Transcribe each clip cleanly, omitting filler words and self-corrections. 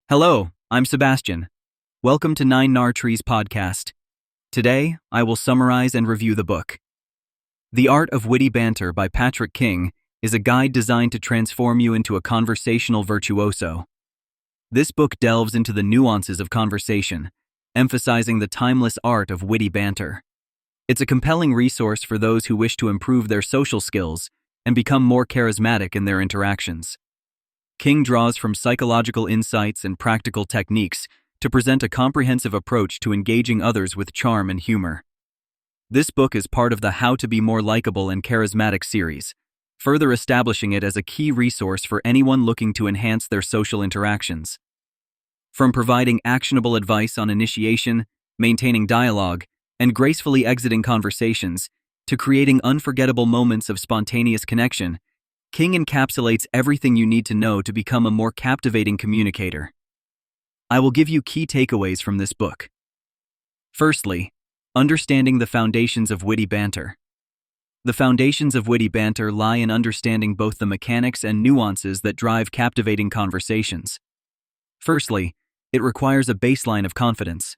Hello, I'm Sebastian. Welcome to Nine Nar Trees podcast. Today, I will summarize and review the book. The Art of Witty Banter by Patrick King is a guide designed to transform you into a conversational virtuoso. This book delves into the nuances of conversation, emphasizing the timeless art of witty banter. It's a compelling resource for those who wish to improve their social skills and become more charismatic in their interactions. King draws from psychological insights and practical techniques to present a comprehensive approach to engaging others with charm and humor. This book is part of the How to Be More Likeable and Charismatic series, further establishing it as a key resource for anyone looking to enhance their social interactions. From providing actionable advice on initiation, maintaining dialogue, and gracefully exiting conversations, to creating unforgettable moments of spontaneous connection, King encapsulates everything you need to know to become a more captivating communicator. I will give you key takeaways from this book. Firstly, understanding the foundations of witty banter. The foundations of witty banter lie in understanding both the mechanics and nuances that drive captivating conversations. Firstly, it requires a baseline of confidence.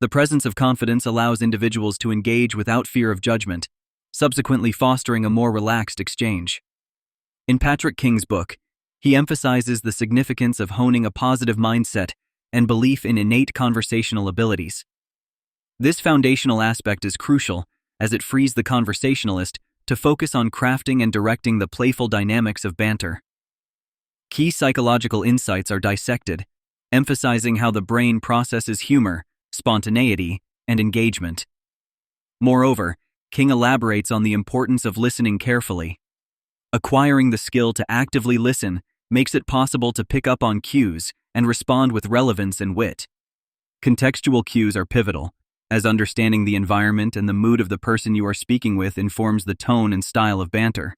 The presence of confidence allows individuals to engage without fear of judgment, subsequently fostering a more relaxed exchange. In Patrick King's book, he emphasizes the significance of honing a positive mindset and belief in innate conversational abilities. This foundational aspect is crucial as it frees the conversationalist to focus on crafting and directing the playful dynamics of banter. Key psychological insights are dissected, emphasizing how the brain processes humor, spontaneity, and engagement. Moreover, King elaborates on the importance of listening carefully. Acquiring the skill to actively listen makes it possible to pick up on cues and respond with relevance and wit. Contextual cues are pivotal, as understanding the environment and the mood of the person you are speaking with informs the tone and style of banter.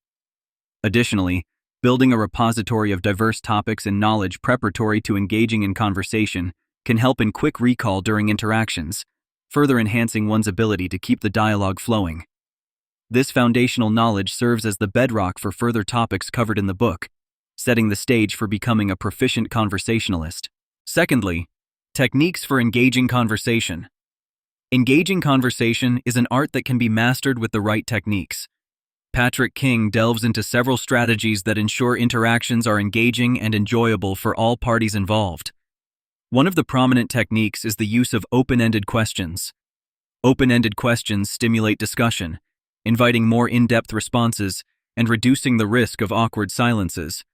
Additionally, building a repository of diverse topics and knowledge preparatory to engaging in conversation can help in quick recall during interactions, further enhancing one's ability to keep the dialogue flowing. This foundational knowledge serves as the bedrock for further topics covered in the book, setting the stage for becoming a proficient conversationalist. Secondly, techniques for engaging conversation. Engaging conversation is an art that can be mastered with the right techniques. Patrick King delves into several strategies that ensure interactions are engaging and enjoyable for all parties involved. One of the prominent techniques is the use of open-ended questions. Open-ended questions stimulate discussion, inviting more in-depth responses and reducing the risk of awkward silences.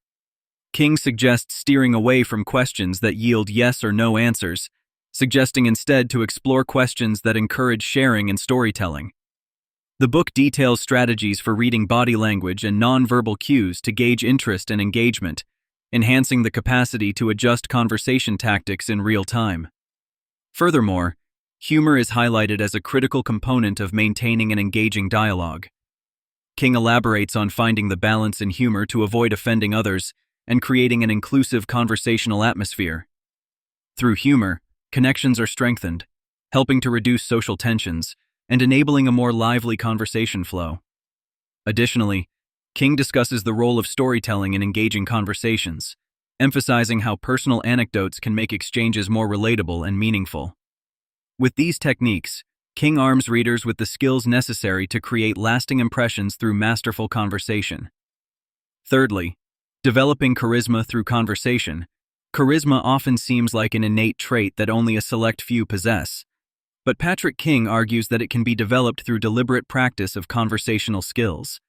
King suggests steering away from questions that yield yes or no answers, suggesting instead to explore questions that encourage sharing and storytelling. The book details strategies for reading body language and non-verbal cues to gauge interest and engagement, enhancing the capacity to adjust conversation tactics in real time. Furthermore, humor is highlighted as a critical component of maintaining an engaging dialogue. King elaborates on finding the balance in humor to avoid offending others and creating an inclusive conversational atmosphere. Through humor, connections are strengthened, helping to reduce social tensions and enabling a more lively conversation flow. Additionally, King discusses the role of storytelling in engaging conversations, emphasizing how personal anecdotes can make exchanges more relatable and meaningful. With these techniques, King arms readers with the skills necessary to create lasting impressions through masterful conversation. Thirdly, developing charisma through conversation. Charisma often seems like an innate trait that only a select few possess, but Patrick King argues that it can be developed through deliberate practice of conversational skills.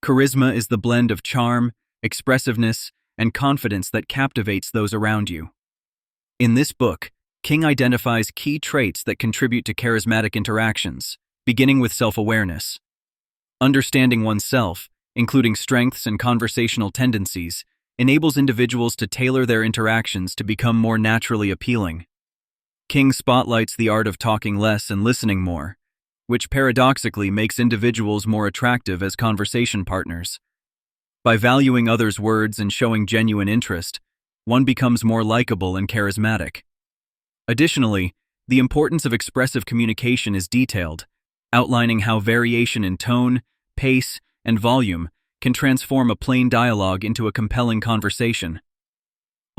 Charisma is the blend of charm, expressiveness, and confidence that captivates those around you. In this book, King identifies key traits that contribute to charismatic interactions, beginning with self-awareness. Understanding oneself, including strengths and conversational tendencies, enables individuals to tailor their interactions to become more naturally appealing. King spotlights the art of talking less and listening more, which paradoxically makes individuals more attractive as conversation partners. By valuing others' words and showing genuine interest, one becomes more likable and charismatic. Additionally, the importance of expressive communication is detailed, outlining how variation in tone, pace, and volume can transform a plain dialogue into a compelling conversation.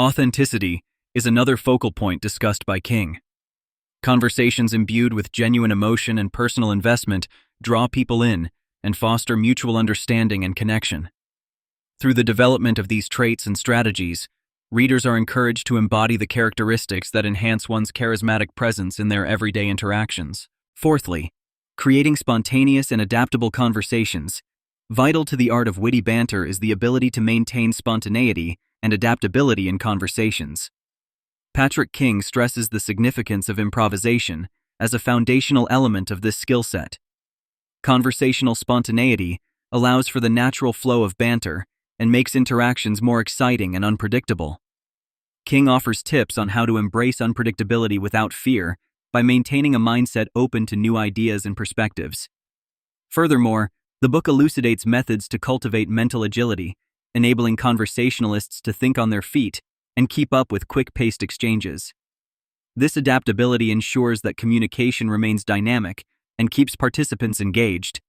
Authenticity is another focal point discussed by King. Conversations imbued with genuine emotion and personal investment draw people in and foster mutual understanding and connection. Through the development of these traits and strategies, readers are encouraged to embody the characteristics that enhance one's charismatic presence in their everyday interactions. Fourthly, creating spontaneous and adaptable conversations. Vital to the art of witty banter is the ability to maintain spontaneity and adaptability in conversations. Patrick King stresses the significance of improvisation as a foundational element of this skill set. Conversational spontaneity allows for the natural flow of banter and makes interactions more exciting and unpredictable. King offers tips on how to embrace unpredictability without fear by maintaining a mindset open to new ideas and perspectives. Furthermore, the book elucidates methods to cultivate mental agility, enabling conversationalists to think on their feet and keep up with quick-paced exchanges. This adaptability ensures that communication remains dynamic and keeps participants engaged.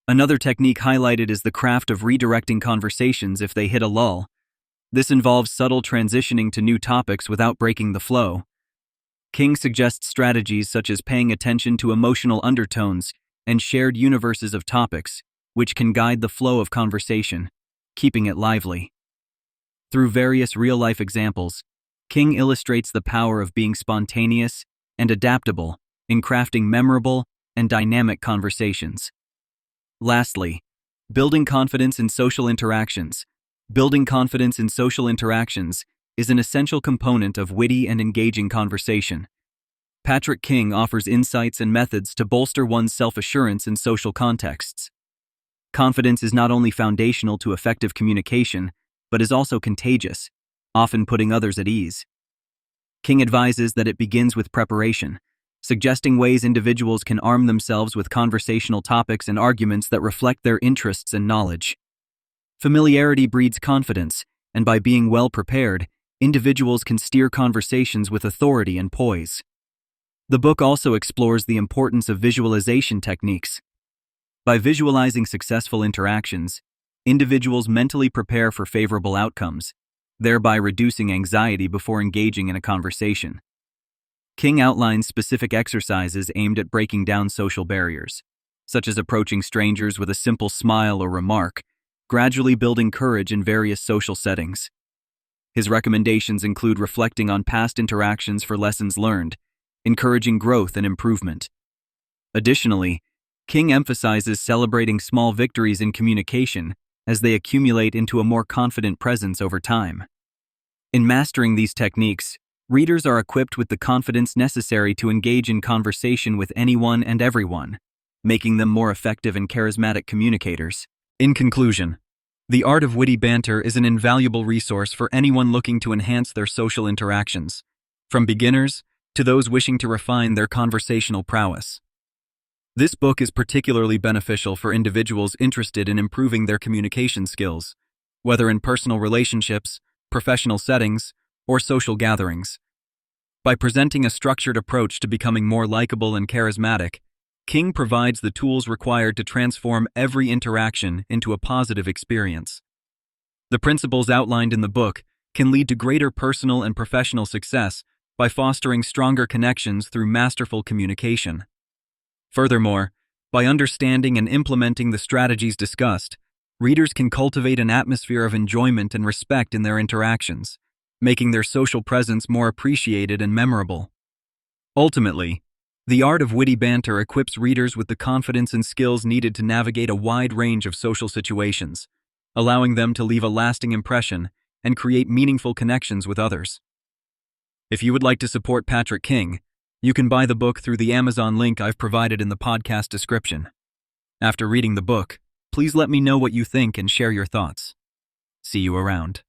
Another technique highlighted is the craft of redirecting conversations if they hit a lull. This involves subtle transitioning to new topics without breaking the flow. King suggests strategies such as paying attention to emotional undertones and shared universes of topics, which can guide the flow of conversation, keeping it lively. Through various real-life examples, King illustrates the power of being spontaneous and adaptable in crafting memorable and dynamic conversations. Lastly, building confidence in social interactions. Building confidence in social interactions is an essential component of witty and engaging conversation. Patrick King offers insights and methods to bolster one's self-assurance in social contexts. Confidence is not only foundational to effective communication, but is also contagious, often putting others at ease. King advises that it begins with preparation, suggesting ways individuals can arm themselves with conversational topics and arguments that reflect their interests and knowledge. Familiarity breeds confidence, and by being well prepared, individuals can steer conversations with authority and poise. The book also explores the importance of visualization techniques. By visualizing successful interactions, individuals mentally prepare for favorable outcomes, thereby reducing anxiety before engaging in a conversation. King outlines specific exercises aimed at breaking down social barriers, such as approaching strangers with a simple smile or remark, gradually building courage in various social settings. His recommendations include reflecting on past interactions for lessons learned, encouraging growth and improvement. Additionally, King emphasizes celebrating small victories in communication as they accumulate into a more confident presence over time. In mastering these techniques, readers are equipped with the confidence necessary to engage in conversation with anyone and everyone, making them more effective and charismatic communicators. In conclusion, the art of witty banter is an invaluable resource for anyone looking to enhance their social interactions, from beginners to those wishing to refine their conversational prowess. This book is particularly beneficial for individuals interested in improving their communication skills, whether in personal relationships, professional settings, or social gatherings. By presenting a structured approach to becoming more likable and charismatic, King provides the tools required to transform every interaction into a positive experience. The principles outlined in the book can lead to greater personal and professional success by fostering stronger connections through masterful communication. Furthermore, by understanding and implementing the strategies discussed, readers can cultivate an atmosphere of enjoyment and respect in their interactions, making their social presence more appreciated and memorable. Ultimately, the art of witty banter equips readers with the confidence and skills needed to navigate a wide range of social situations, allowing them to leave a lasting impression and create meaningful connections with others. If you would like to support Patrick King, you can buy the book through the Amazon link I've provided in the podcast description. After reading the book, please let me know what you think and share your thoughts. See you around.